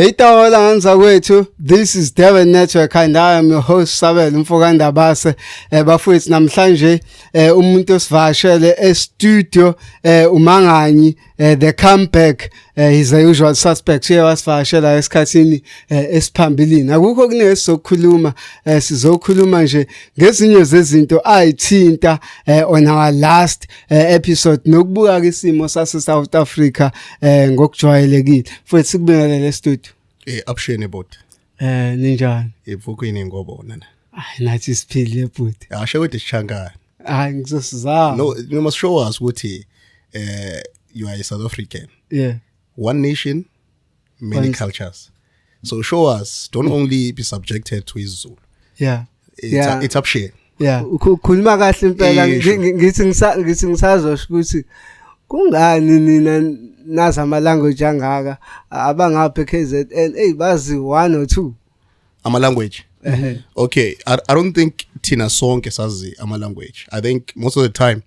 Itawola nganza kwethu. This is Devon Network and I am your host Sabel Mfokandabase. Bafowethu namhlanje umuntu osivashele e-studio uManganyi the comeback is a usual suspect. Siya wasivashela esikhathini esiphambilini. Akukho kuningi sizokhuluma sizokhuluma nje ngezinye zezinto ayithinta on our last episode nokubuka isimo sase South Africa ngokujwayelekile. Futhi sikubingelele studio. Abshene bot. Ninjani? Evukweni ngobo nana. Ay nathi siphile bhuti. Asho ukuthi sichangana. Hayi ngizosizama. No, you must show us ukuthi you are a South African. Yeah. One nation, many cultures. So show us, don't only be subjected to isiZulu. Yeah. It's abshene. Yeah. Ukhuluma kahle impela ngithi ngisazosho ukuthi kungani nina nazi ama language angaka abangapha KZN bazi one or two Ama language. Okay, I don't think Tina sonke sazi ama language. I think most of the time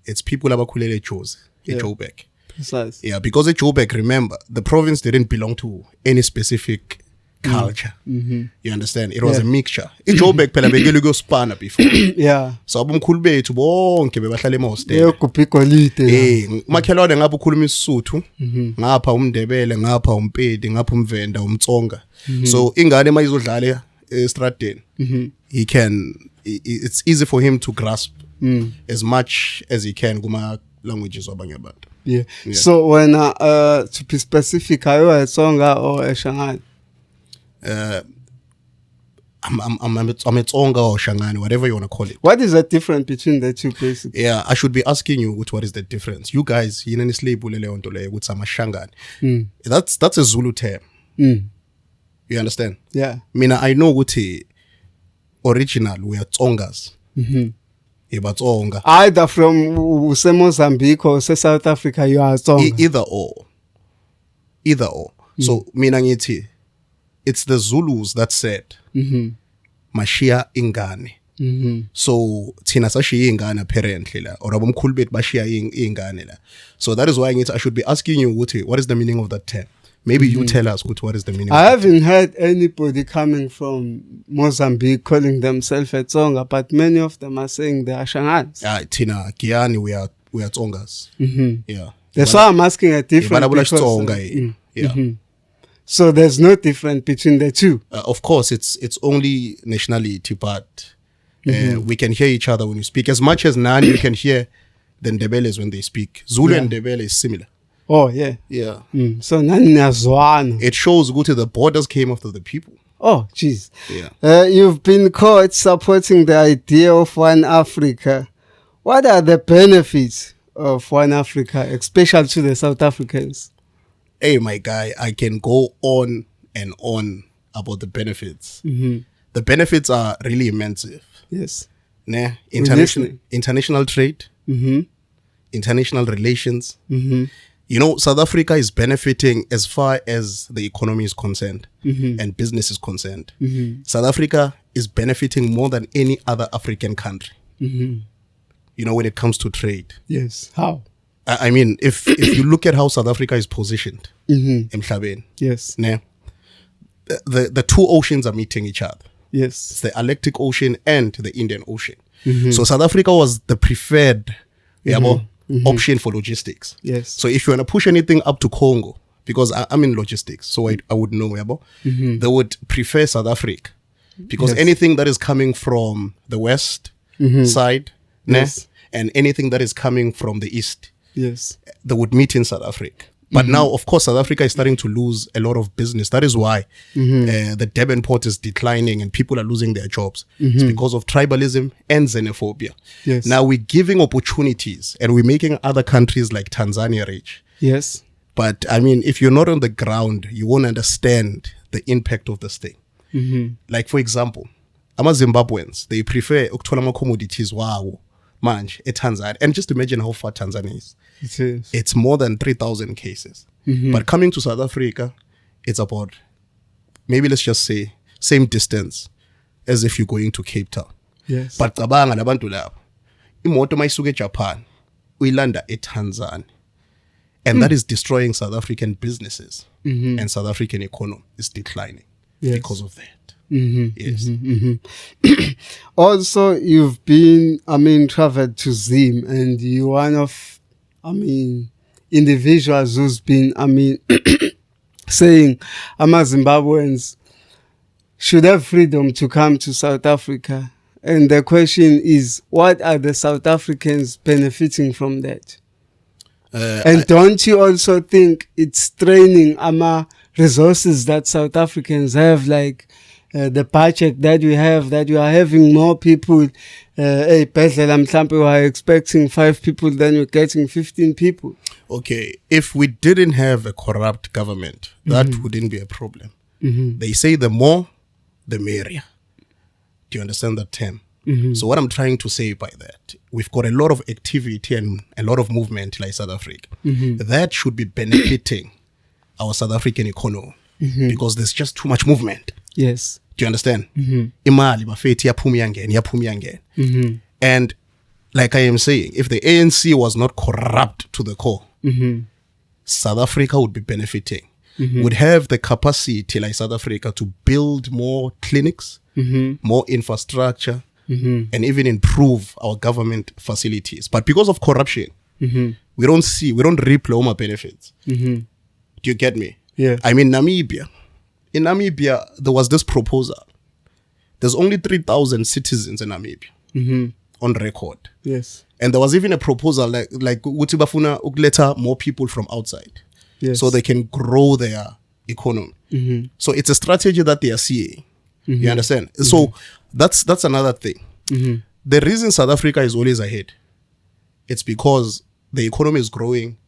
it's people abakhulele eJozi, eJoburg. Precise. Yeah, because eJoburg, remember, the province didn't belong to any specific culture. You understand? It was a mixture. eJoburg phela bekele kuyospana before. Yeah. So abomkhulu bethu bonke bebahlala emahostel. Yegubhikolide. Makhelwane ngapha ukhuluma isisuthu, ngapha umndebele, ngapha umpedi, ngapha umvenda, umtsonga. So ingane mayizodlala estradeni, it's easy for him to grasp as much as he can kuma languages wabanye abantu. Yeah. So when to be specific, are you a Tsonga or a Shangani? I'm a Tsonga or Shangani, whatever you want to call it. What is the difference between the two places? Yeah, I should be asking you what is the difference. You guys, with some Shangani. That's a Zulu term. You understand? Yeah. I know what original we are Tsongas. Tsonga. Either from Mozambique or South Africa, you are Tsonga. Either or. So ngithi it's the Zulus that said Mashia ingane. So thina sashiya ingane apparently la or abomkhulu bethu bashiya ingane la. So that is why I should be asking you what is the meaning of that term. Maybe you tell us what is the meaning. I haven't heard anybody coming from Mozambique calling themselves a Tsonga, but many of them are saying they are Shangans. Tina Kiani, we are Tsongas. Yeah. That's why I'm asking a difference. So there's no difference between the two. Of course, it's only nationality, but we can hear each other when you speak. As much as Nani you can hear the Ndebeles when they speak. Zulu and Ndebele is similar. Oh, yeah. Yeah. So Nani Nazwana. It shows go to the borders came after the people. Oh, jeez. Yeah. You've been caught supporting the idea of One Africa. What are the benefits of One Africa, especially to the South Africans? Hey, my guy, I can go on and on about the benefits. The benefits are really immense. Yes. International trade, international relations. You know, South Africa is benefiting as far as the economy is concerned and business is concerned. South Africa is benefiting more than any other African country. You know, when it comes to trade. Yes. How? I mean, if you look at how South Africa is positioned, yes, the two oceans are meeting each other. Yes, it's the Atlantic Ocean and the Indian Ocean. So South Africa was the preferred option for logistics. Yes. So if you want to push anything up to Congo, because I'm in logistics, so I would know, they would prefer South Africa because anything that is coming from the west side, and anything that is coming from the east. Yes, they would meet in South Africa. But now, of course, South Africa is starting to lose a lot of business. That is why the Durban port is declining and people are losing their jobs. It's because of tribalism and xenophobia. Yes. Now we're giving opportunities and we're making other countries like Tanzania rich. Yes. But I mean, if you're not on the ground, you won't understand the impact of this thing. Like, for example, Zimbabweans, they prefer ukuthola commodities wow. Manje, Tanzania. And just imagine how far Tanzania is. It is. It's more than 3,000 cases. But coming to South Africa, it's about, maybe let's just say, same distance as if you're going to Cape Town. Yes. But cabanga labantu labo. Imoto mayisuke eJapan, uyilanda eTanzania. And that is destroying South African businesses. And South African economy is declining because of that. Yes. Also, you've been, traveled to Zim, and you're one of, individuals who's been, saying Zimbabweans should have freedom to come to South Africa. And the question is, what are the South Africans benefiting from that? And don't you also think it's straining resources that South Africans have, like the budget that we have, that you are having more people, we are expecting 5 people, then we're getting 15 people. Okay, if we didn't have a corrupt government, that wouldn't be a problem. They say the more, the merrier. Do you understand that term? So what I'm trying to say by that, we've got a lot of activity and a lot of movement like South Africa. That should be benefiting our South African economy because there's just too much movement. Yes. Do you understand? Imali bafethi yaphuma iyangena. And like I am saying, if the ANC was not corrupt to the core, South Africa would be benefiting. Would have the capacity like South Africa to build more clinics, more infrastructure, and even improve our government facilities. But because of corruption, we don't reap Loma benefits. Do you get me? Yeah. I mean, Namibia. In Namibia, there was this proposal. There's only 3,000 citizens in Namibia on record. Yes. And there was even a proposal like ukuthi bafuna ukuleta more people from outside. Yes. So they can grow their economy. So it's a strategy that they are seeing. You understand? So that's another thing. The reason South Africa is always ahead, it's because the economy is growing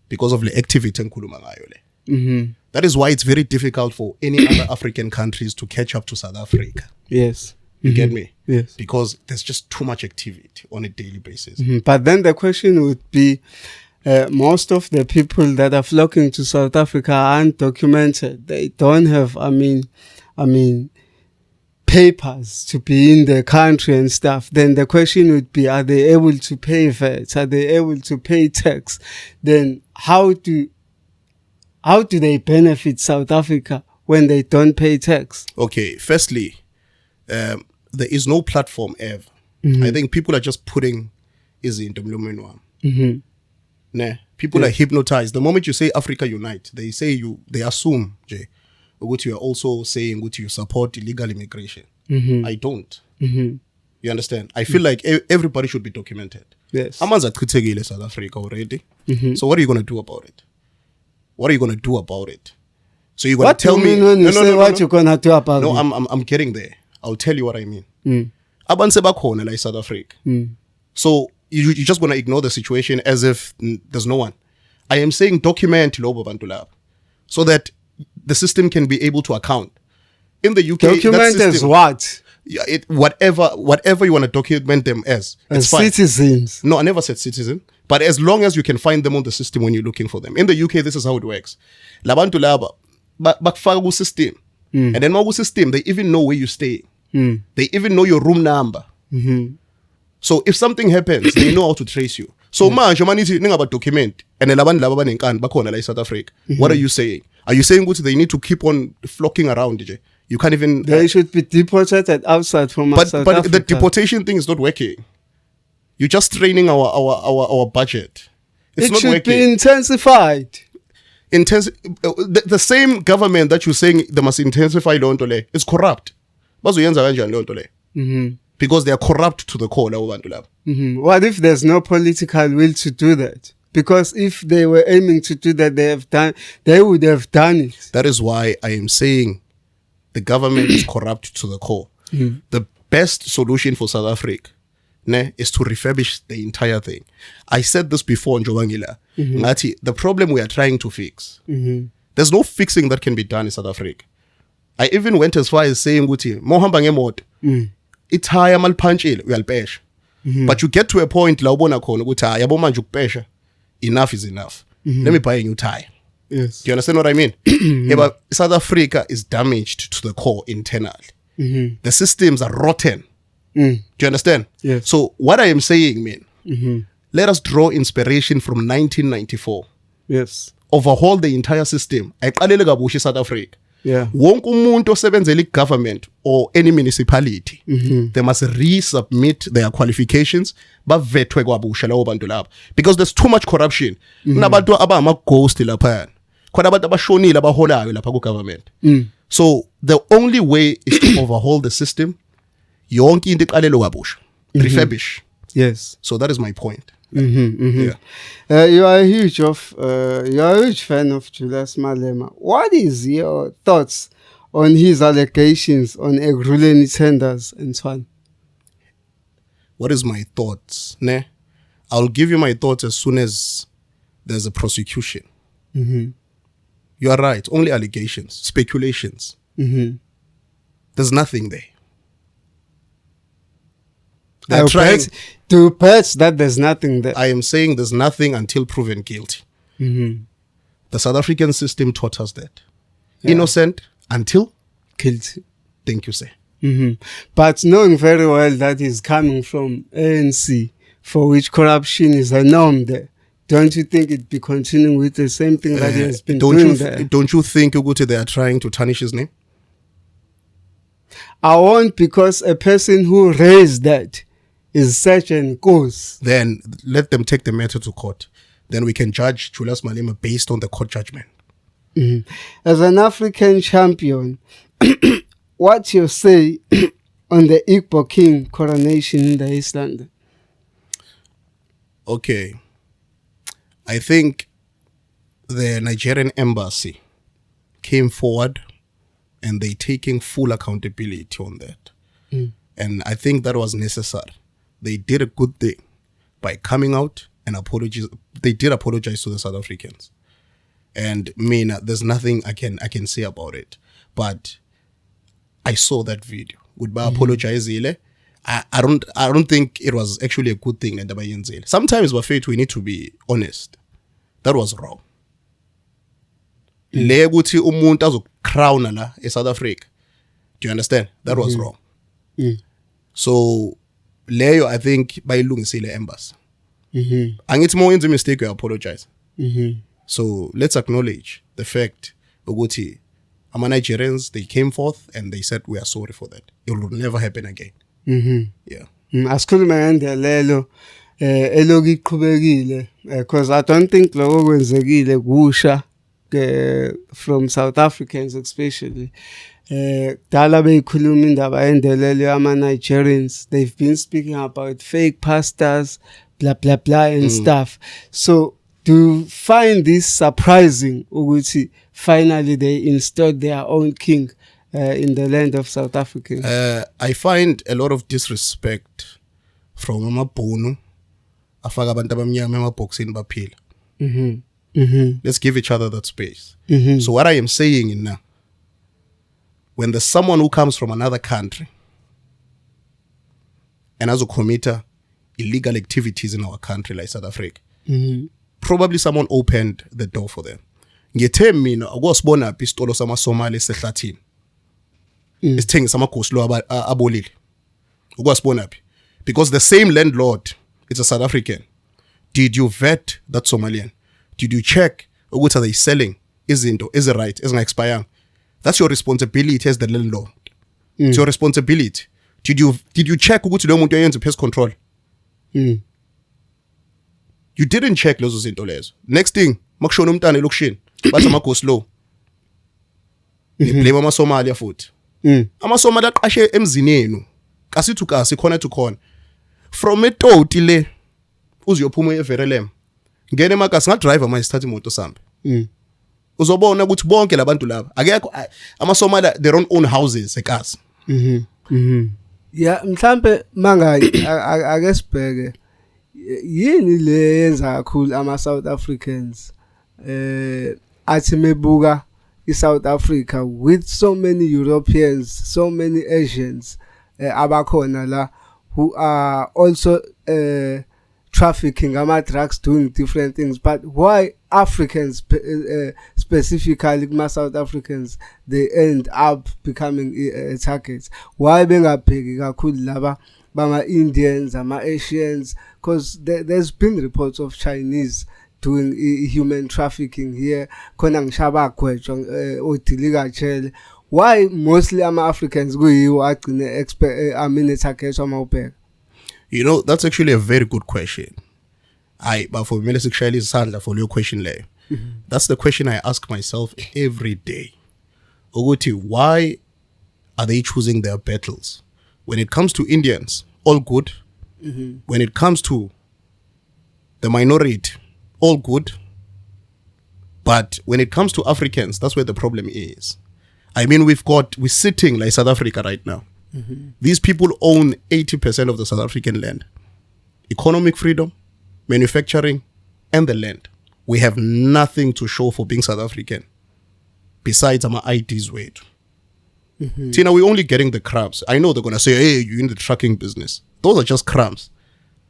because of the activity in Kulumangayole. That is why it's very difficult for any other African countries to catch up to South Africa. Yes. You get me? Yes. Because there's just too much activity on a daily basis. But then the question would be, most of the people that are flocking to South Africa are undocumented. They don't have, papers to be in the country and stuff. Then the question would be, are they able to pay VAT? Are they able to pay tax? Then how do they benefit South Africa when they don't pay tax? Okay, firstly, there is no platform ever. I think people are just putting into Mlumenwam. People are hypnotized. The moment you say Africa Unite, they assume, Jay, what you are also saying, what you support illegal immigration. I don't. You understand? I feel like everybody should be documented. Yes. Amanza kutegile South Africa already. So what are you going to do about it? What are you going to do about it? So you're going to tell me when you say what you're going to do about it? No, I'm getting there. I'll tell you what I mean. Abanse bakhona like South Africa. So you're just going to ignore the situation as if there's no one. I am saying document lobo bantu lab so that the system can be able to account. In the UK, document as what? Yeah, whatever you want to document them as citizens. No, I never said citizen. But as long as you can find them on the system when you're looking for them. In the UK, this is how it works. Labantu laba bakufaka ku system. And then maku system, they even know where you stay. They even know your room number. So if something happens, they know how to trace you. So manje manithi ningaba document and labantu laba banenkani bakhona la in South Africa. What are you saying? Are you saying they need to keep on flocking around, DJ? You can't even... They should be deported outside from South Africa. But the deportation thing is not working. You're just straining our budget. It's not working. It should be intensified. The same government that you're saying they must intensify Lontole is corrupt. Because they are corrupt to the core. What if there's no political will to do that? Because if they were aiming to do that, they would have done it. That is why I am saying the government is corrupt to the core. The best solution for South Africa is to refurbish the entire thing. I said this before in Jobangila. Ngati, the problem we are trying to fix, there's no fixing that can be done in South Africa. I even went as far as saying, mohamba ngemoto, ithaya maliphanchile uyalipesha. But you get to a point la ubona khona ukuthi yabo manje ukupesha, enough is enough. Let me buy a new tire. Yes. Do you understand what I mean? But South Africa is damaged to the core internally. The systems are rotten. Do you understand? Yes. So what I am saying, man, let us draw inspiration from 1994 Yes. Overhaul the entire system. Ayiqalele kabusha eSouth Africa. Yeah. Wonke umuntu osebenzela i-government or any municipality, they must resubmit their qualifications, bavethwe kwabusha labo bantu labo, because there's too much corruption. Kunabantu abama-ghost lapha. Khona abantu abashonile abaholayo lapha ku-government. So the only way is to overhaul the system. Yonke into iqalele kwabusha. Refurbish. Yes. So that is my point. Yeah. You are a huge fan of Julius Malema. What is your thoughts on his allegations on Ekurhuleni tenders and so on? What is my thoughts? Ne? I'll give you my thoughts as soon as there's a prosecution. You are right. Only allegations, speculations. There's nothing there. They're trying. To patch that there's nothing there. I am saying there's nothing until proven guilty. The South African system taught us that. Yeah. Innocent until Guilty. thank you, sir. But knowing very well that is coming from ANC, for which corruption is a norm there, don't you think it'd be continuing with the same thing that he has been doing there? Don't you think Uguti, they are trying to tarnish his name? I won't, because a person who raised that is such an cause. Then let them take the matter to court. Then we can judge Julius Malema based on the court judgment. As an African champion, what's your say on the Igbo King coronation in the East London? Okay. I think the Nigerian embassy came forward and they taking full accountability on that. And I think that was necessary. They did a good thing by coming out and apologize. They did apologize to the South Africans. And there's nothing I can say about it. But I saw that video. Goodbye, apologize. I don't think it was actually a good thing. Sometimes we need to be honest. That was wrong. Le ukuthi umuntu azokrown la eSouth Africa. Do you understand? That was wrong. So leyo I think bayilungisile embassy. Angithi mo wenza mistake you apologize. So let's acknowledge the fact ukuthi ama Nigerians, they came forth and they said we are sorry for that. It will never happen again. Yeah. Asikhuluma ngendlela elokuqhubekile, because I don't think lokho kwenzekile kusha from South Africans especially. Dala beyikhuluma indaba endelelo ama Nigerians. They've been speaking about fake pastors, blah blah blah and stuff. So do you find this surprising ukuthi finally they installed their own king in the land of South Africa? I find a lot of disrespect from amabhunu afaka abantu abamnyama emaboxini baphila. Let's give each other that space. So what I am saying in now, when there's someone who comes from another country and has committed illegal activities in our country like South Africa, probably someone opened the door for them. Ngithe mina akusibona pistolo sama Somali esehlathini. Isithengisa amagoslo abolile. Ukwasibona phi? Because the same landlord, it's a South African. Did you vet that Somalian? Did you check what are they selling? Is it right? Isn't expiring? That's your responsibility as the landlord. It's your responsibility. Did you check ukuthi lo muntu uyenza pest control? You didn't check lezo zinto lezo. Next thing, makushona umntana elokushini, bathi amagoslo. Blame amaSomalia futhi. AmaSomalia aqashe emzini yenu. Kasithu kasi khona to khona. From eToti le uziyophuma eVerelem. Ngene emakasi ngadriver manje sithatha imoto sambe. Uzobona ukuthi bonke labantu laba akekho amaSomalia their own houses ekasi. Yeah, mhlambe manga ake sibheke yini le yenza kakhulu ama South Africans athi mebuka iSouth Africa with so many Europeans, so many Asians abakhona la who are also trafficking drugs, doing different things. But why Africans specifically South Africans, they end up becoming targets? Why bengabheki kakhulu laba bama Indians, ama Asians? Because there's been reports of Chinese doing human trafficking here khona ngishaba gwetshwa odilika jele. Why mostly ama-Africans kuyiwo agcine targetwa mawubheka? You know, that's actually a very good question. But for me, for your question leyo. That's the question I ask myself every day. Ukuthi, why are they choosing their battles? When it comes to Indians, all good. When it comes to the minority, all good. But when it comes to Africans, that's where the problem is. I mean, we're sitting like South Africa right now. These people own 80% of the South African land. Economic freedom, manufacturing, and the land. We have nothing to show for being South African besides our IDs weight. Tina, we're only getting the crumbs. I know they're going to say, hey, you're in the trucking business. Those are just crumbs.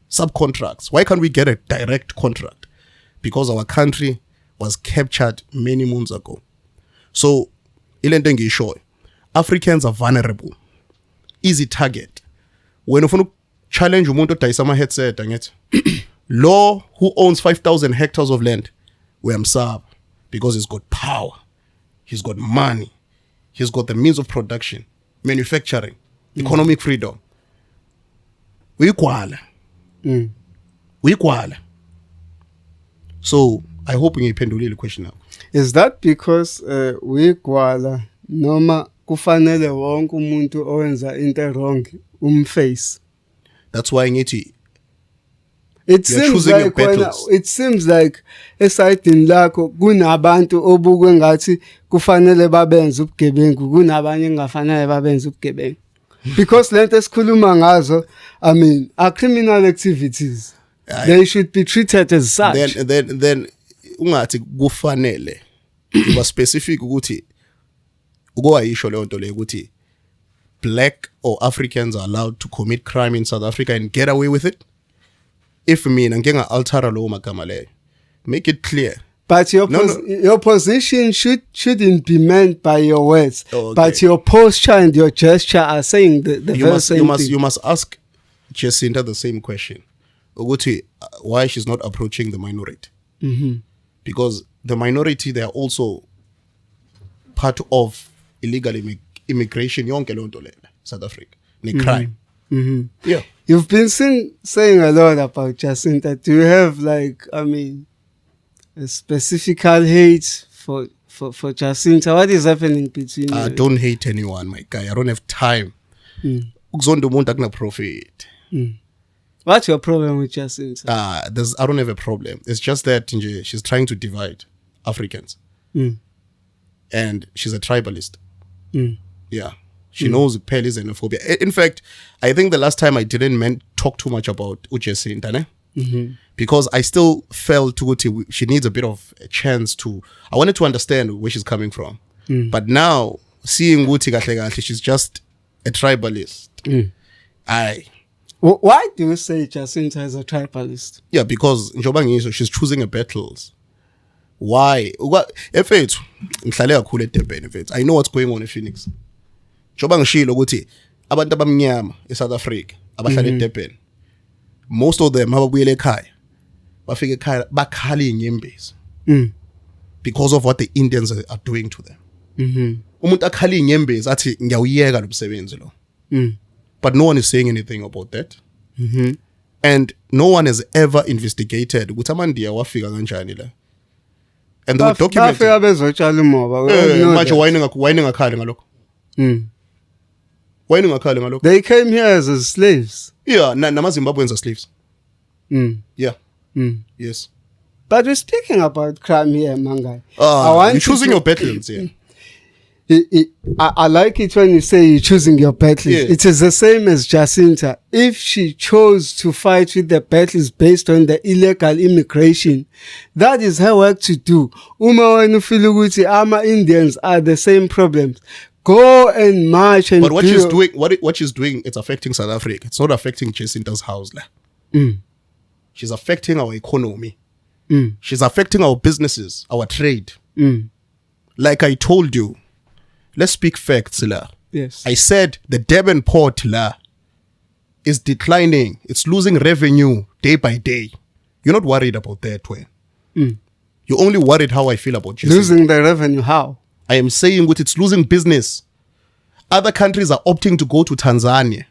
Subcontracts. Why can't we get a direct contract? Because our country was captured many moons ago. So, ilentengi isho, Africans are vulnerable. Easy target. When you challenge umuntu odayisa ama headset angithi law who owns 5,000 hectares of land uyamsaba because he's got power, he's got money, he's got the means of production, manufacturing, economic freedom. Uyikwala. So I hope ngiyiphendulile question now. Is that because uyikwala noma kufanele wonke umuntu owenza into wrong umface? That's why ngithi it seems like esayidini lakho kunabantu obukwe ngathi kufanele babenze ubugebengu kunabanye engafanele babenze ubugebengu. Because lento esikhuluma ngazo, I mean, are criminal activities. They should be treated as such. Then ungathi kufanele uba specific ukuthi ukwayisho leyo nto leyo ukuthi black or Africans are allowed to commit crime in South Africa and get away with it. If mina ngenga altera lo magama leyo, make it clear. But your position shouldn't be meant by your words. Okay. But your posture and your gesture are saying the very same thing. You must ask Jacinta the same question. Ukuthi, why she's not approaching the minority. Because the minority, they are also part of illegal immigration yonke lo nto le South Africa ne crime. Yeah, you've been saying a lot about Jacinta. Do you have a specific hate for Jacinta? What is happening between you? I don't hate anyone, my guy. I don't have time. Ukuzonda umuntu akuna profit. What's your problem with Jacinta? I don't have a problem. It's just that she's trying to divide Africans. And she's a tribalist. Yeah. She knows pale is xenophobia. In fact, I think the last time I didn't talk too much about Jacinta, because I still felt she needs a bit of a chance to. I wanted to understand where she's coming from. But now, seeing Guti she's just a tribalist. Why do you say Jacinta is a tribalist? Yeah, because she's choosing her battles. Why? If it's I know what's going on in Phoenix. Njoba ngishilo ukuthi abantu abamnyama eSouth Africa abahlala eDurban, most of them ababuyele ekhaya bafika ekhaya bakhala inyembezi because of what the Indians are doing to them. Umuntu akhala inyembezi athi ngiyawuyeka lo msebenzi lo. But no one is saying anything about that. And no one has ever investigated ukuthi amandiya wafika kanjani la. And they were documented. Bafika bezotshala umoba. Manje wayini ngakhali ngalokho. Why ungakhala ngalokho? They came here as slaves. Yeah, namaZimbabweans are slaves. Yeah. Yes. But we're speaking about crime here, Mangai. You're choosing your battles here. I like it when you say you're choosing your battles. Yeah. It is the same as Jacinta. If she chose to fight with the battles based on the illegal immigration, that is her work to do. Uma wena feel ukuthi ama Indians are the same problems. Go and march and. But what she's doing, it's affecting South Africa. It's not affecting Jacinta's house. She's affecting our economy. She's affecting our businesses, our trade. Like I told you, let's speak facts, la. Yes. I said the Durban port, la, is declining. It's losing revenue day by day. You're not worried about that, way. You're only worried how I feel about Jacinta. Losing the revenue, how? I am saying what it's losing business. Other countries are opting to go to Tanzania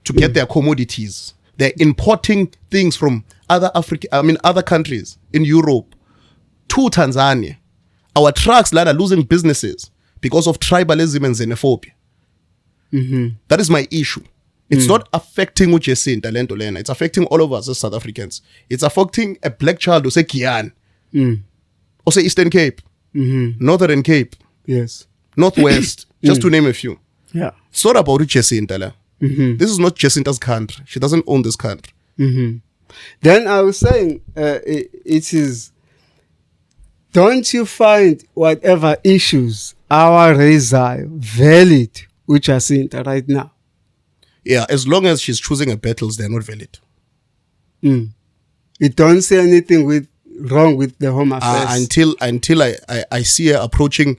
to get their commodities. They're importing things from other countries in Europe to Tanzania. Our trucks are losing businesses because of tribalism and xenophobia. That is my issue. It's not affecting Jacinta Lento Lena. It's affecting all of us as South Africans. It's affecting a black child who say Giyani, or say Eastern Cape, Northern Cape, Yes. Northwest, just to name a few. Yeah. It's not about Jacinta. This is not Jacinta's country. She doesn't own this country. Then I was saying, it is. Don't you find whatever issues our raising valid with Jacinta right now? Yeah, as long as she's choosing her battles, they're not valid. You don't see anything wrong with the Home Affairs. Until I see her approaching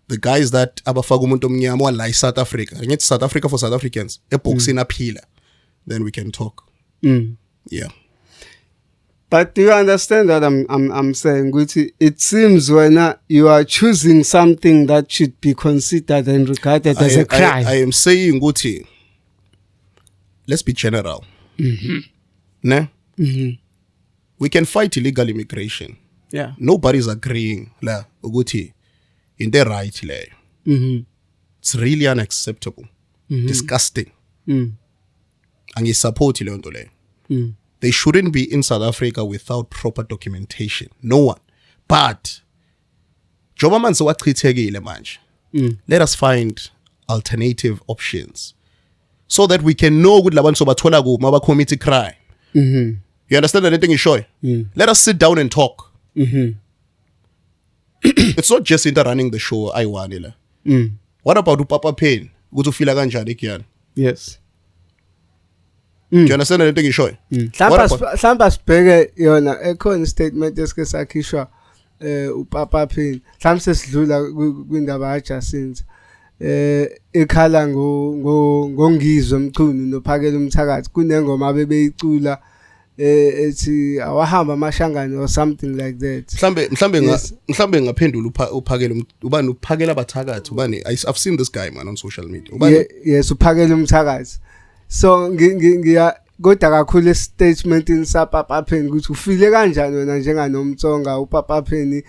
the guys that abafaka umuntu omnyama wala South Africa. And it's South Africa for South Africans. Epoxing aphila. Then we can talk. Yeah. But do you understand what I'm saying? Guti? It seems when you are choosing something that should be considered and regarded as a crime. I am saying, Guti, let's be general. Ne? We can fight illegal immigration. Yeah. Nobody's agreeing. La, Guti, in the right lay. It's really unacceptable. Disgusting. And you support le. They shouldn't be in South Africa without proper documentation. No one. But let us find alternative options so that we can know good laban sobathola ku maba commit a crime. You understand anything you show? Let us sit down and talk. It's not just into running the show. I want it. What about Upapa Pain? Go to feel like Yes. Do you understand anything you show? Hlamba sibheke yona ekhona statement esikesakhishwa uPapa Phini mhlawumbe sesidlula kwindaba kaJacinta ekhala ngongizwe Mchunu nophakela umthakathi kunengoma bebeyicula ethi awahamba amashangane or something like that. Mhlambe ngaphendula uphakela ubani uphakela abathakathi ubani I've seen this guy man on social media ubani yes uphakela umthakathi. So ngiya kodwa kakhulu statement insapapa Phini ukuthi ufile kanjani wena njenganomtsonga uPapa Phini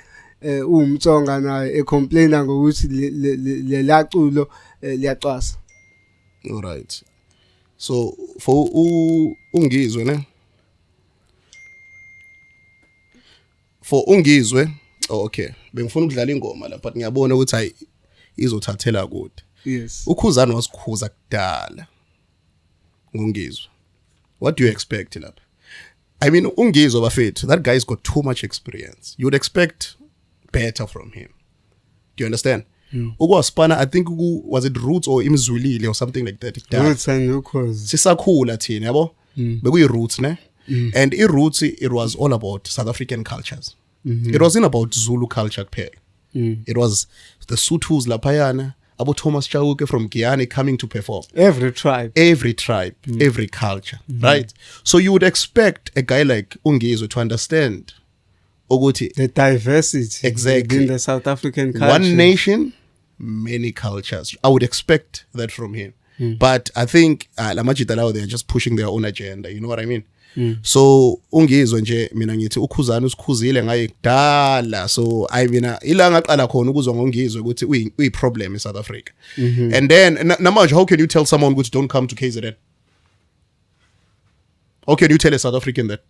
uMtsonga naye ecomplaina ngokuthi le laculo liyacwasa. All right. So for ungizwe ne for ungizwe okay bengifuna ukudlala ingoma la but ngiyabona ukuthi hayi izothathela kude. Yes. Ukhuzana wasikhuza kudala. Ungizwe. What do you expect lapha? I mean ungizwe bafethu that guy's got too much experience. You would expect better from him. Do you understand? Ukwaspana I think was it Roots or Imzwilile or something like that. Roots and Ukhozi. Sisakhula thina yabo. Bekuyi Roots ne. And Roots it was all about South African cultures. It wasn't about Zulu culture kuphela. It was the Sothos laphayana, Abo Thomas Chauke from Giyani coming to perform. Every tribe, every culture, right? So you would expect a guy like Ungizwe to understand Oguti the diversity exactly in the South African culture. One nation, many cultures. I would expect that from him. But I think Lamajitalawa, they're just pushing their own agenda. You know what I mean? So ungizwe nje mina ngithi ukhuzana usikhuzile ngaye kudala so I mean ilanga qala khona ukuzwa ngongizwe ukuthi uyi problem in South Africa. And then namanje how can you tell someone ukuthi don't come to KZN? How can you tell a South African that?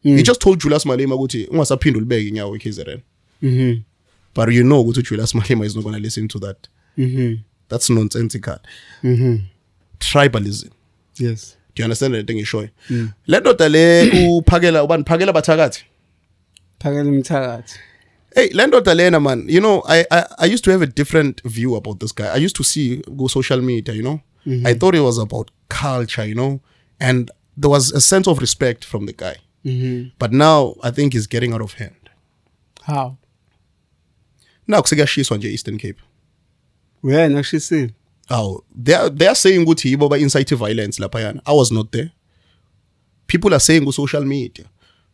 He just told Julius Malema ukuthi ungasaphinde ulibeke inyawo eKZN. But you know ukuthi Julius Malema is not going to listen to that. That's nonsensical. Tribalism. Yes. Do you understand anything you show? Let ndoda le uphakela ubani phakela bathakathi. Phakela umthakathi. Hey, le ndoda lena man, you know, I used to have a different view about this guy. I used to see go social media, you know. I thought it was about culture, you know, and there was a sense of respect from the guy. But now I think he's getting out of hand. How? Now kusiyashiswa nje Eastern Cape. Where actually see? Oh, they are saying ukuthi yibo ba incite violence laphayana. I was not there. People are saying on social media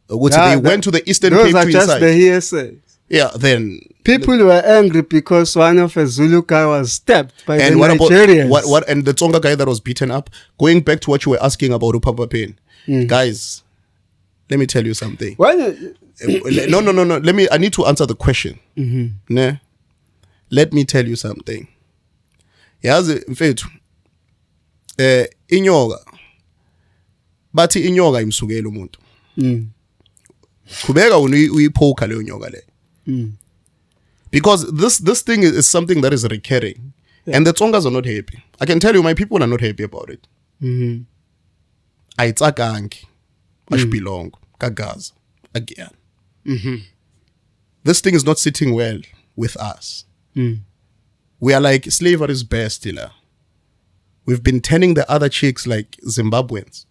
They went to the Eastern those Cape are to just inside. the hearsay. Yeah, then People were angry because one of a Zulu guy was stabbed by and the what about Nigerians. what and the Tsonga guy that was beaten up? Going back to what you were asking about Upapa Pain, guys, let me tell you something. When No. I need to answer the question. Ne? Let me tell you something. Yazi mfethu. Inyoka. Bathi inyoka imsukela umuntu. Kubeka uyipoka leyo nyoka le. Because this thing is something that is recurring. And the Tsongas are not happy. I can tell you my people are not happy about it. Ayitsakangi. Ashbilong. Kagaza. Again. This thing is not sitting well with us. We are like slavery is best, we've been turning the other chicks like Zimbabweans.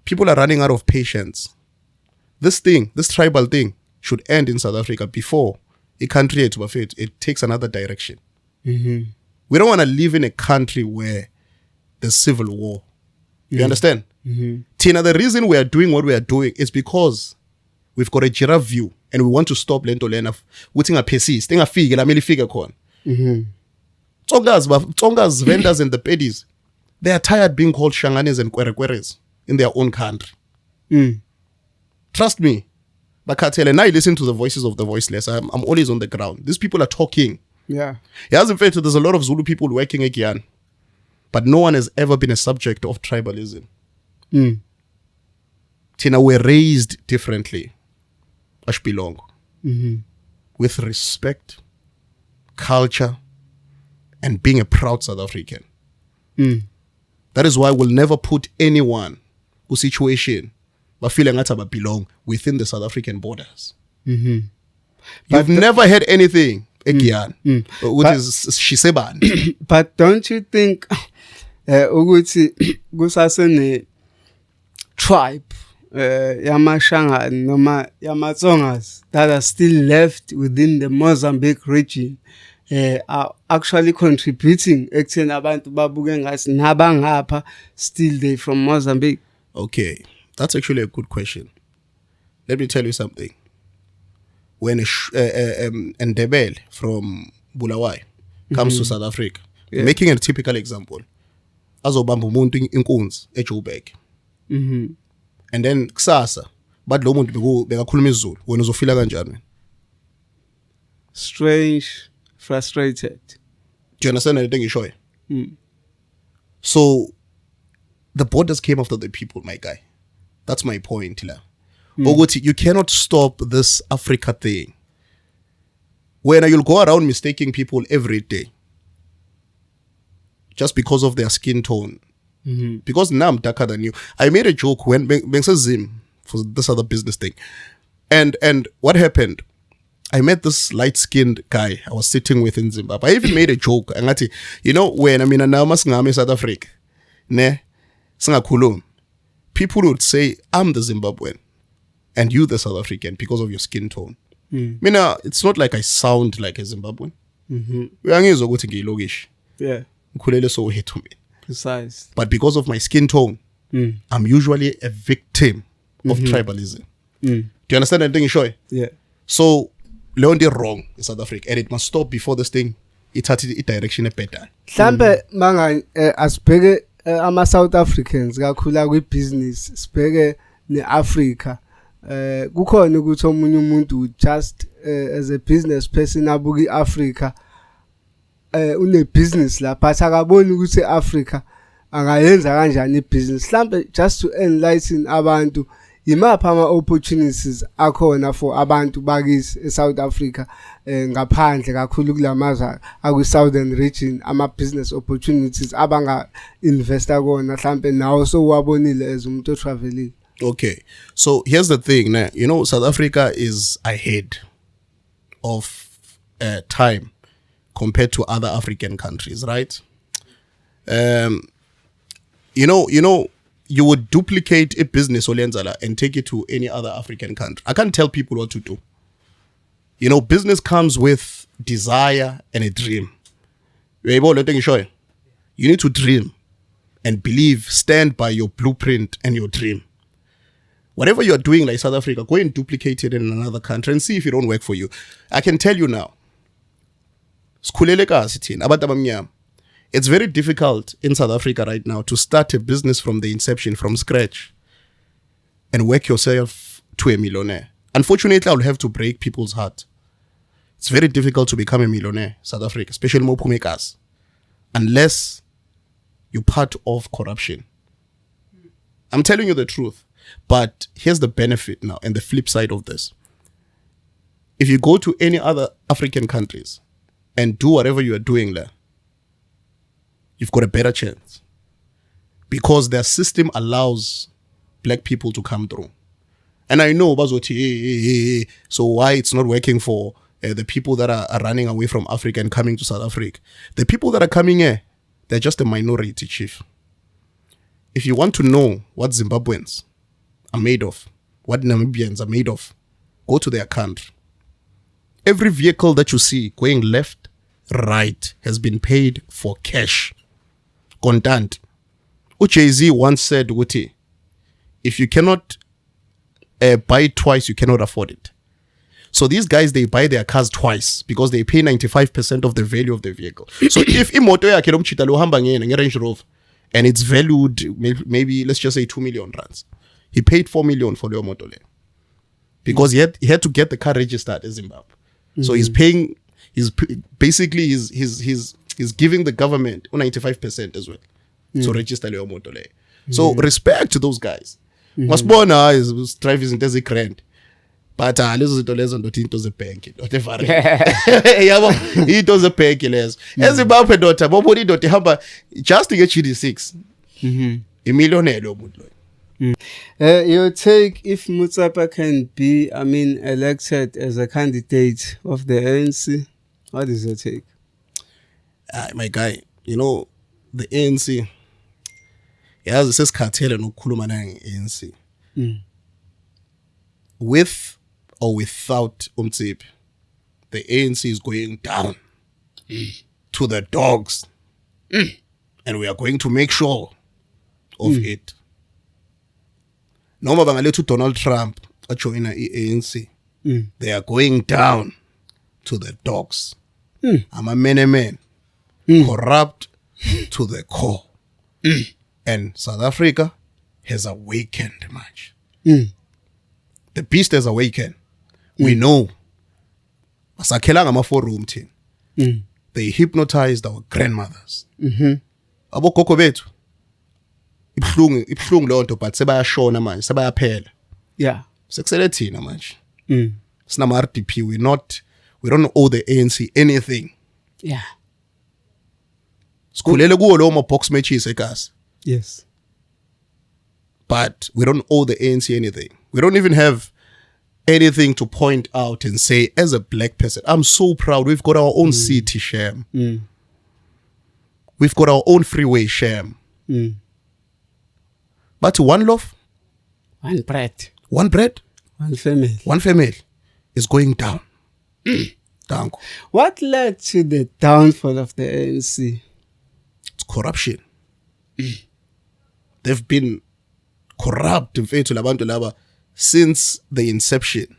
People are running out of patience. This tribal thing should end in South Africa before a country it takes another direction. We don't want to live in a country where there's civil war. You understand? Tina, the reason we are doing what we are doing is because we've got a giraffe view and we want to stop lento lena ukuthi ngaphesisi ingafike la mele ifike khona. Tsongas vendors and the pedis, they are tired being called shanganes and kwerekweres in their own country. Trust me. Bakatele, now I listen to the voices of the voiceless. I'm always on the ground. These people are talking. Yeah. As in fact, there's a lot of Zulu people working again, but no one has ever been a subject of tribalism. Tina, we're raised differently. Ashbilong. With respect, culture, and being a proud South African. That is why we'll never put anyone who situation but feeling that belong within the South African borders. You've never had anything again, which is Shisebani. But don't you think ukuthi kusasene tribe yamashangani noma yamatsongas that are still left within the Mozambique region are actually contributing ekutheni abantu babuke ngathi nabangapha still they from Mozambique? Okay, that's actually a good question. Let me tell you something. When Ndebele from Bulawayo comes to South Africa, making a typical example, azobamba umuntu inkunzi eJoburg. And then kusasa but lo muntu bekakhuluma isiZulu, wena uzofila kanjani? Strange, frustrated. Do you understand anything you show? So the borders came after the people, my guy. That's my point. You cannot stop this Africa thing. When you'll go around mistaking people every day just because of their skin tone. Because now I'm darker than you. I made a joke when Ben says Zim for this other business thing. And what happened? I met this light-skinned guy I was sitting with in Zimbabwe. I even made a joke. You know, when I'm in South Africa, people would say, I'm the Zimbabwean and you the South African because of your skin tone. It's not like I sound like a Zimbabwean. Yeah. Precise. But because of my skin tone, I'm usually a victim of tribalism. Do you understand anything, Shoy? Yeah. So, Leondi wrong in South Africa, and it must stop before this thing it started in direction better. Mhlambe manga asibheke ama South Africans kakhulu kwi business sibheke neAfrica kukhona ukuthi omunye umuntu just as a business person abuki iAfrica une business la but akaboni ukuthi eAfrica angayenza kanjani ibusiness. Mhlambe just to enlighten abantu imaphi ama opportunities akhona for abantu bakisi eSouth Africa ngaphandle kakhulu kulamazwe akwi southern region ama business opportunities abanga investor kona mhlambe nawo so wabonile as umuntu otravelile. Okay, so here's the thing, you know, South Africa is ahead of time compared to other African countries, right? You know, you would duplicate a business and take it to any other African country. I can't tell people what to do. You know, business comes with desire and a dream. You need to dream. and stand by your blueprint and your dream. Whatever you're doing like South Africa, go and duplicate it in another country and see if it don't work for you. I can tell you now, it's very difficult in South Africa right now to start a business from the inception, from scratch, and work yourself to a millionaire. Unfortunately, I'll have to break people's heart. It's very difficult to become a millionaire, South Africa, especially more pumekas, unless you're part of corruption. I'm telling you the truth. But here's the benefit now and the flip side of this. If you go to any other African countries and do whatever you are doing there, you've got a better chance. Because their system allows black people to come through. And I know, so why it's not working for the people that are running away from Africa and coming to South Africa. The people that are coming here, they're just a minority, chief. If you want to know what Zimbabweans are made of, what Namibians are made of, go to their country. Every vehicle that you see going left, right, has been paid for cash. Contant. Jay-Z once said, Wuti, if you cannot buy it twice, you cannot afford it. So these guys, they buy their cars twice because they pay 95% of the value of the vehicle. So if imoto yakhe lo mchita lo hamba ngene Range Rover and it's valued maybe let's just say 2 million rands, he paid 4 million for the motor because he had to get the car registered in Zimbabwe. So he's paying, he's giving the government 95% as well to register the motor. So respect to those guys. Masbona is drive izinto ezigrand. But lezo zinto lezo ndothi into zebank whatever. Yabo into zebank lezo. eZimbabwe ndoda bobona indoda ihamba just get GD6. A millionaire lo muntu lo. Your take if Mutsapa can be, elected as a candidate of the ANC, what is your take? My guy, the ANC, yazi sesikhathele nokukhuluma nange ANC. With or without Umtsipe, the ANC is going down to the dogs. And we are going to make sure of it. Noma bangalethu Donald Trump ajoina i-ANC. They are going down to the dogs. Men, corrupt to the core. And South Africa has awakened much. The beast has awakened. We know. Masakhelanga ama-forum thina. They hypnotized our grandmothers. Abogogo bethu. Ibhlungu lo nto but sebayashona manje, sebayaphela. Yeah. Sekusele thina manje. Sinama RDP, we don't owe the ANC anything. Yeah. Sikhulele kuwo lo ma box matches ekhasi. Yes. But we don't owe the ANC anything. We don't even have anything to point out and say, as a black person, I'm so proud. We've got our own city, sham. We've got our own freeway, sham. But one love, one bread, one family. One family is going down. Down. What led to the downfall of the ANC? It's corruption. They've been corrupt since the inception.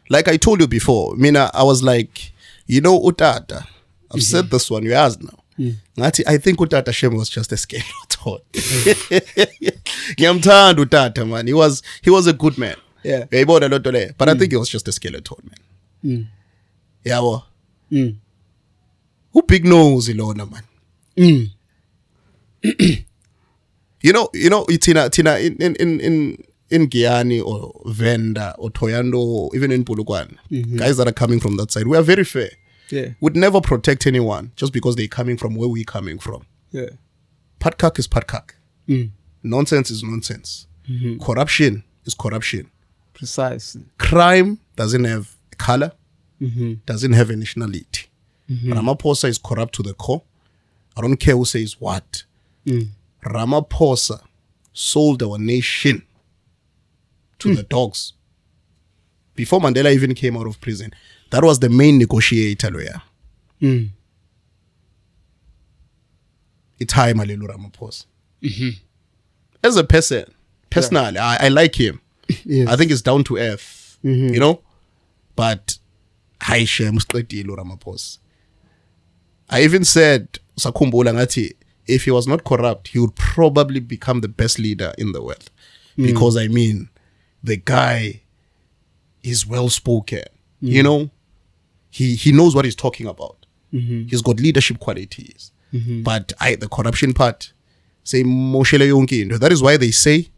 Like I told you before, I was like, Utata. I've said this one, you asked now. I think Utata Shem was just a skeleton. Utata, man. He was a good man. Yeah. But I think he was just a skeleton, man. Yeah, well. Who big nose Ilona, man? Tina in Giyani or Venda or Toyando, even in Polokwane, guys that are coming from that side, we are very fair. Yeah. Would never protect anyone just because they're coming from where we're coming from. Yeah. Patkak is patkak. Nonsense is nonsense. Corruption is corruption. Precisely. Crime doesn't have a color, doesn't have a nationality. Ramaphosa is corrupt to the core. I don't care who says what. Ramaphosa sold our nation to the dogs. Before Mandela even came out of prison, that was the main negotiator lawyer. It's high Malelu Ramaphosa. As a person, personally, I like him. Yes. I think he's down to earth, you know. But I Ramaphosa. I even said, Sakhumbula ngathi, if he was not corrupt, he would probably become the best leader in the world. Because I mean, the guy is well spoken. You know, he knows what he's talking about. He's got leadership qualities. But the corruption part, say moshele yonke into. That is why they say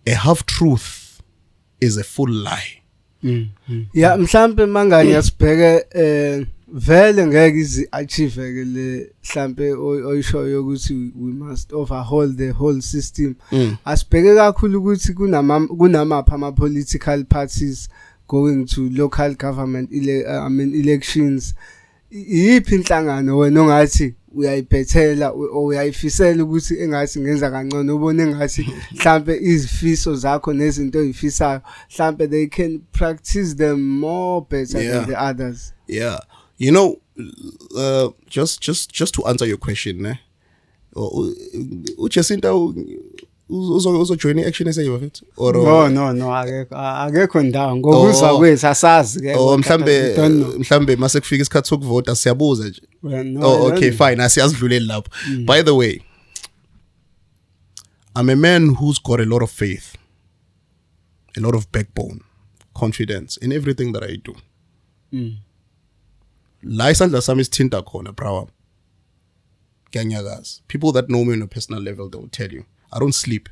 a half truth is a full lie. Yeah, mhlambe mangani yasibheke vele ngeke izi achieve ke le mhlambe oyishoyo ukuthi we must overhaul the whole system. Asibheke kakhulu ukuthi kunamapha ama political parties going to local government elections. Yiphi inhlangano wena ongathi uyayibhethela uyayifisela ukuthi engathi ngenza kangcono ubone engathi mhlambe izifiso zakho nezinto oyifisayo mhlambe they can practice them more better than the others? Yeah, you know, just to answer your question, ne? Ujacinta uzojoin i-action SA bafethu or no akekho ndawo ngokuzwa kwethu asazi ke mhlambe mase kufika isikhathi sokuvota siyabuza nje. Okay, fine, asiyazidluleli lapho. By the way, I'm a man who's got a lot of faith, a lot of backbone, confidence in everything that I do. La isandla sami sithinta khona bro. Kanyagazi. People that know me on a personal level, they will tell you I don't sleep.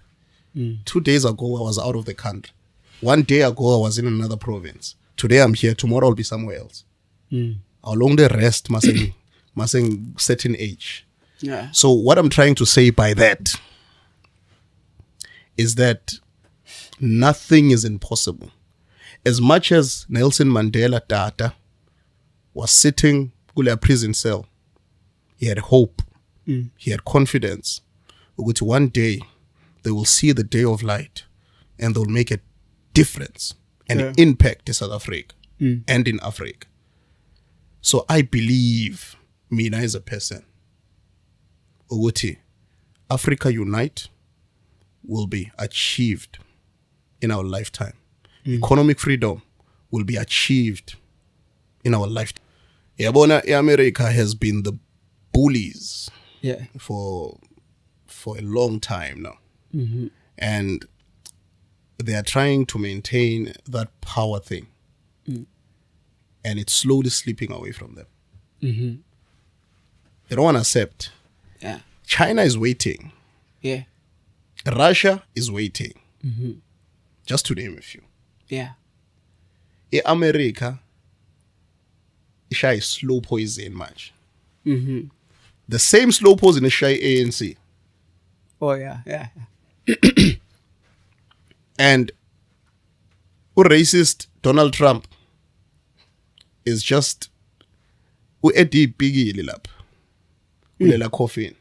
2 days ago, I was out of the country. 1 day ago, I was in another province. Today, I'm here. Tomorrow, I'll be somewhere else. How long the rest must certain age. Yeah. So what I'm trying to say by that is that nothing is impossible. As much as Nelson Mandela Tata was sitting in a prison cell, he had hope. He had confidence. One day, they will see the day of light and they'll make a difference and impact in South Africa and in Africa. So I believe, Mina as a person, Africa Unite will be achieved in our lifetime. Economic freedom will be achieved in our lifetime. America has been the bullies for a long time now. And they are trying to maintain that power thing. And it's slowly slipping away from them. They don't want to accept. Yeah. China is waiting. Yeah. Russia is waiting. Just to name a few. Yeah. America is slow poison much. The same slow poison is shy ANC. Oh yeah. And racist Donald Trump is just Eddie Biggie lapha. Ulela coffin.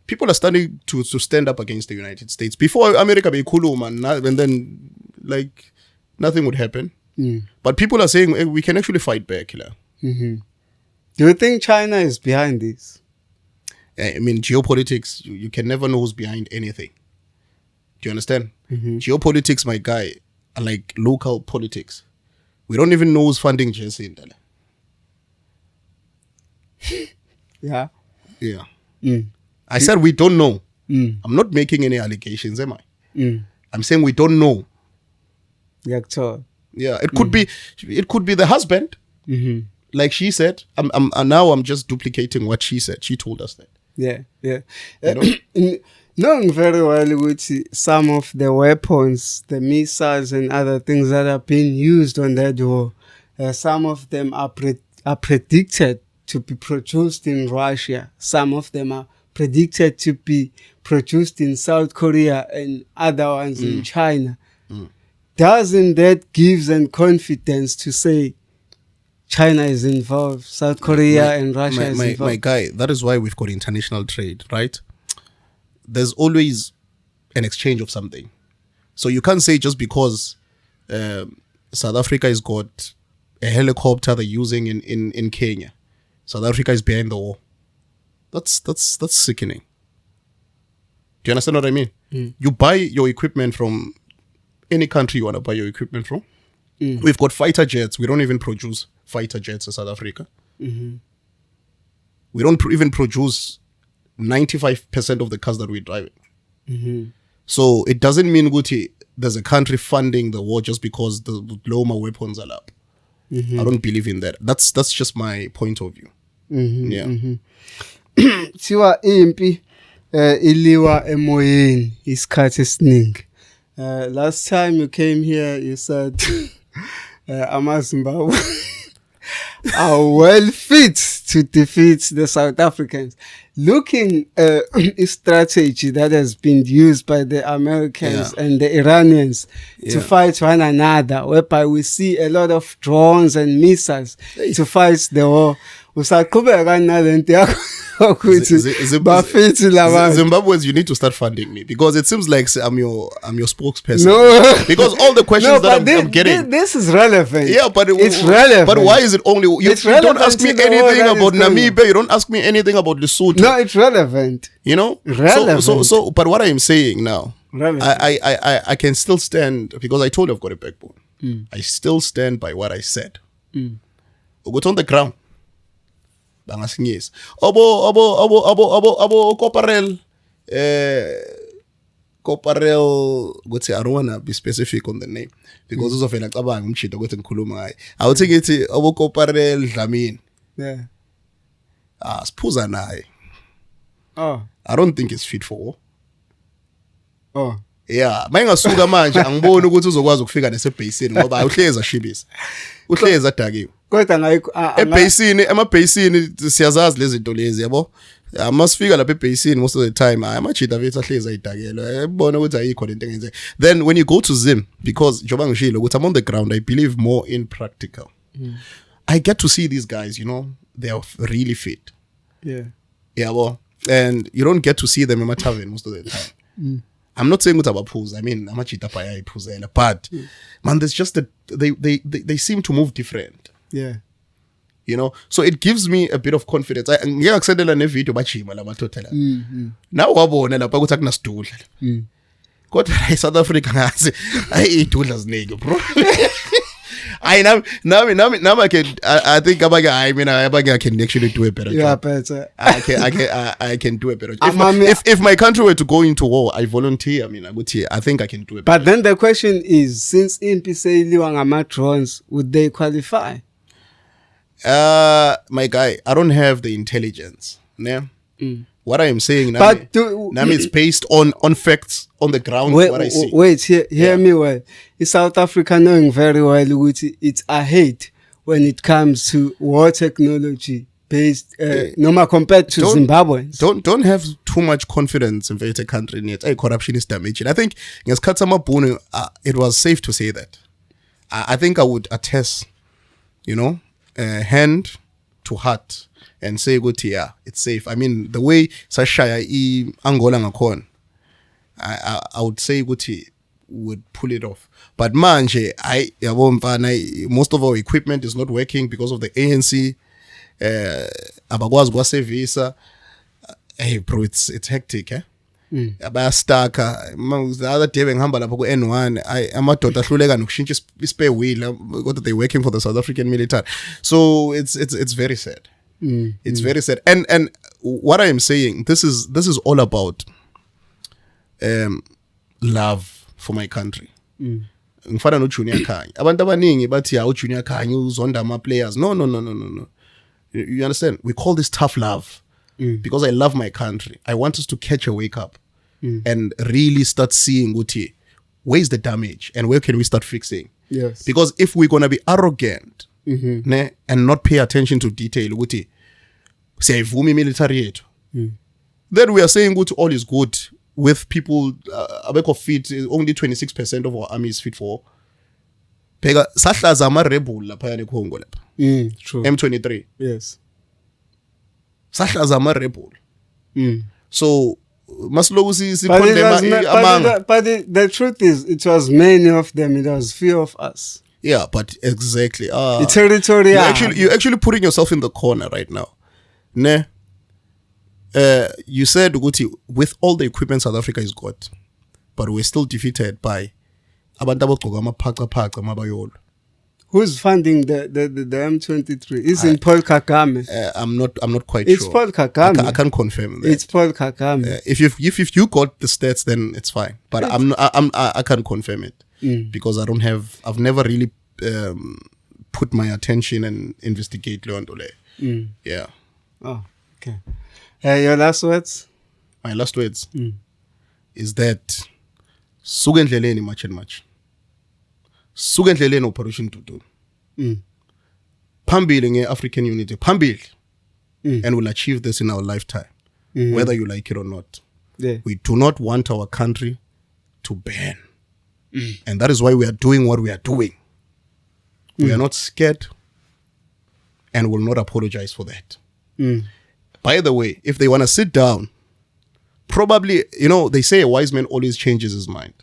People are starting to stand up against the United States. Before America be cool, and then like nothing would happen. But people are saying we can actually fight back. Do you think China is behind this? I mean, geopolitics, you can never know who's behind anything. Do you understand? Geopolitics, my guy, are like local politics. We don't even know who's funding Jesse. Yeah. I said we don't know. I'm not making any allegations, am I? I'm saying we don't know. Yeah, it could be the husband. Like she said. I'm just duplicating what she said. She told us that. Yeah. Knowing very well which some of the weapons, the missiles and other things that are being used on that war, some of them are predicted to be produced in Russia. Some of them are predicted to be produced in South Korea and other ones in China. Doesn't that give them confidence to say China is involved, South Korea and Russia is involved? My guy, that is why we've got international trade, right? There's always an exchange of something. So you can't say just because South Africa has got a helicopter they're using in Kenya, South Africa is behind the war. That's sickening. Do you understand what I mean? You buy your equipment from any country you want to buy your equipment from. We've got fighter jets. We don't even produce fighter jets in South Africa. We don't even produce 95% of the cars that we're driving. So it doesn't mean Guti, there's a country funding the war just because the Loma weapons are up. I don't believe in that. That's just my point of view. Yeah. Thiwa impi iliwa emoyeni isikhathi esiningi. Last time you came here you said amaZimbabwe are well fit to defeat the South Africans. Looking a strategy that has been used by the Americans and the Iranians to fight one another, whereby we see a lot of drones and missiles to fight the war. Usaqhubeka nalento yakho ukuthi bafithi labantu. Zimbabweans, you need to start funding me because it seems like I'm your spokesperson. No, because all the questions that I'm getting. This is relevant. Yeah, but it's relevant. But why is it only you don't ask me anything about Namibia? You don't ask me anything about Lesotho. No, it's relevant. You know, relevant. So, but what I am saying now, I can still stand because I told you I've got a backbone. I still stand by what I said. What's on the ground? Bangasingisi. Obo Copperel, I don't want to be specific on the name because uzofela cabanga umchito ukuthi ngikhuluma ngaye. Awuthi ngithi obo Copperel Dlamini. Yeah. Siphuza naye. Oh. I don't think it's fit for war. Oh. Yeah, mayingasuka manje angiboni ukuthi uzokwazi ukufika nesebhasini ngoba uhleza shibisa. Uhleza adakiwe. Kodwa ngayikho ebhasini emabhasini siyazazi lezi zinto lezi yabo. Masifika lapha ebhasini most of the time amachita vethu ahleza idakelo. Ebona ukuthi ayikho lento engenze. Then when you go to Zim because njoba ngishilo ukuthi I'm on the ground, I believe more in practical. I get to see these guys, you know, they are really fit. Yeah. Yeah, well, and you don't get to see them in my tavern most of the time. I'm not saying abaphuza. I mean, amachita payayiphuzela, but man, there's just that they seem to move different. Yeah. You know, so it gives me a bit of confidence. Ngeke akusendela nevideo bajima lamathothela. Now wabona lapha ukuthi akunasidudla. Kodwa South Africa ngazi ayidudla ziningi, bro. I think I can actually do a better job. Better. I can do a better job. If my country were to go into war, I volunteer. I think I can do it. But then the question is, since impi seyiliwa ngama drones, would they qualify? My guy, I don't have the intelligence. Yeah. What I am saying now, it's based on facts on the ground. What I see. Wait, hear me well. Is South Africa knowing very well it's ahead when it comes to war technology based, no more compared to Zimbabweans. Don't have too much confidence in the country. Corruption is damaging. I think it was safe to say that. I think I would attest, you know, hand to heart. And say good yeah, it's safe. I mean, the way Sashaya Angola ngakon, I would say good would pull it off. But manje, most of our equipment is not working because of the ANC. Abagwazi gwase visa. Hey bro, it's hectic, eh? Abayastaka the other day ngihamba lapho ku N1 amadoda ahluleka nokushintsha spare wheel because they're working for the South African military. So it's very sad. It's very sad. And what I am saying, this is all about love for my country. Ngifana no Junior Khanya. Abantu abaningi bathi ya uJunior Khanya uzonda ama players. No. You understand? We call this tough love. Because I love my country. I want us to catch a wake up and really start seeing where's the damage and where can we start fixing? Yes. Because if we're going to be arrogant and not pay attention to detail, siyayivuma military yethu, then we are saying all is good with people abekho fit. Only 26% of our army is fit for war. Phela sahlaza ama rebel lapha eCongo lapha. True. M23. Yes. Sahlaza ama rebel. So masiloku but the truth is it was many of them, it was few of us. Yeah, but exactly. The territorial. You're actually putting yourself in the corner right now. Ne? You said ukuthi with all the equipment South Africa has got, but we're still defeated by abantu abagcoka amaphaca mabayolo. Who's funding the M23? Isn't Paul Kagame? I'm not quite It's sure. Paul Kagame. I can't confirm that. It's Paul Kagame. If you got the stats, then it's fine. But I can't confirm it because I've never really put my attention and investigate Leondole. Yeah. Oh, okay. Your last words? My last words is that suka endleleni much and much. Suka endleleni Operation Tutu. Phambili nge-African unity. Phambili. And we'll achieve this in our lifetime. Whether you like it or not. Yeah. We do not want our country to burn. And that is why we are doing what we are doing. We are not scared and will not apologize for that. By the way, if they want to sit down, probably, they say a wise man always changes his mind.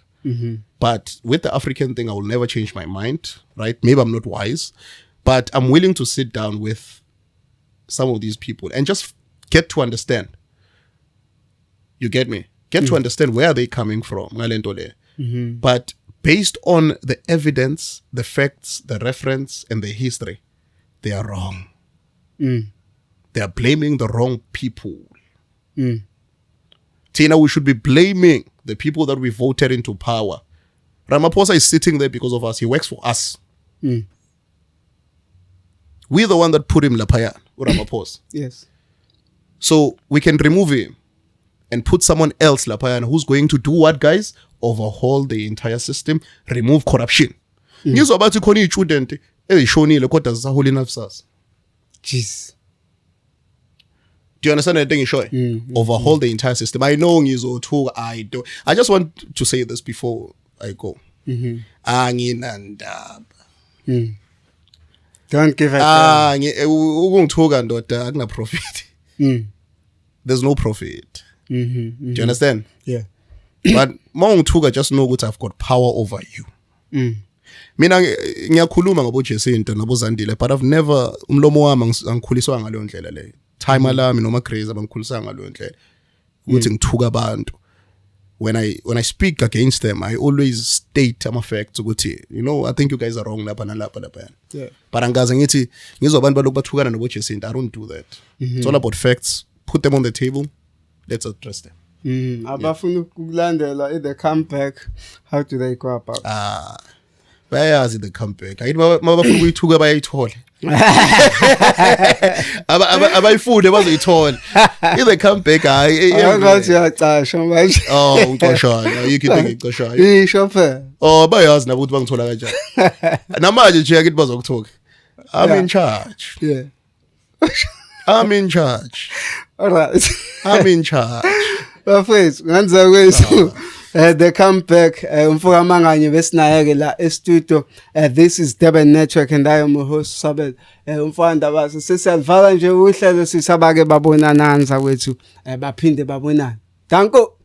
But with the African thing, I will never change my mind, right? Maybe I'm not wise, but I'm willing to sit down with some of these people and just get to understand. You get me? Get to understand where are they coming from. But based on the evidence, the facts, the reference, and the history, they are wrong. They are blaming the wrong people. Tina, we should be blaming the people that we voted into power. Ramaphosa is sitting there because of us. He works for us. We're the one that put him Lapayan, Ramaphosa. Yes. So we can remove him and put someone else Lapayan who's going to do what, guys? Overhaul the entire system, remove corruption. News about the Koni student, shonile kodwa zisaholi nafsas. Jeez. Do you understand anything you show? Overhaul the entire system. I know I just want to say this before I go. Anginandaba. Don't give it. Ukungithuka ndoda akuna profit. There's no profit. Do you understand? Yeah. But mawungithuka, just know that I've got power over you. Mina ngiyakhuluma ngabo Jacinta nabo Zandile, but I've never umlomo wami angikhuliswa ngaleyo ndlela leyo. Time lami noma crazy abangikhulisa ngaleyo ndlela. Ukuthi ngithuka abantu. When I speak against them, I always state ama facts ukuthi, I think you guys are wrong lapha nalapha. Yeah. But angaze ngithi ngizwa abantu balokhu bathukana nabo Jacinta. I don't do that. It's all about facts. Put them on the table. Let's address them. Abafuna ukulandela if they come back, how do they go about? Bayazi the comeback. Ayithi mabafuna ukuyithuka bayayithola. Abayifunde bazoyithola. If they come back, Angathi uyacasha manje. Ucoshana. Ayikho into engicoshayo. Isho phela. Bayazi nabo ukuthi bangithola kanjani. Namanje nje akithi bazokuthoka. I'm in charge. Yeah. I'm in charge. All right. I'm in charge. Bafethu nganza kwethu the comeback umfoka manganye besinayeke la studio. This is Durban Network and I am your host Sabel. Umfoka Ndabase sesiyavala nje uhlelo sisabake babonananza kwethu baphinde babonana. Danko.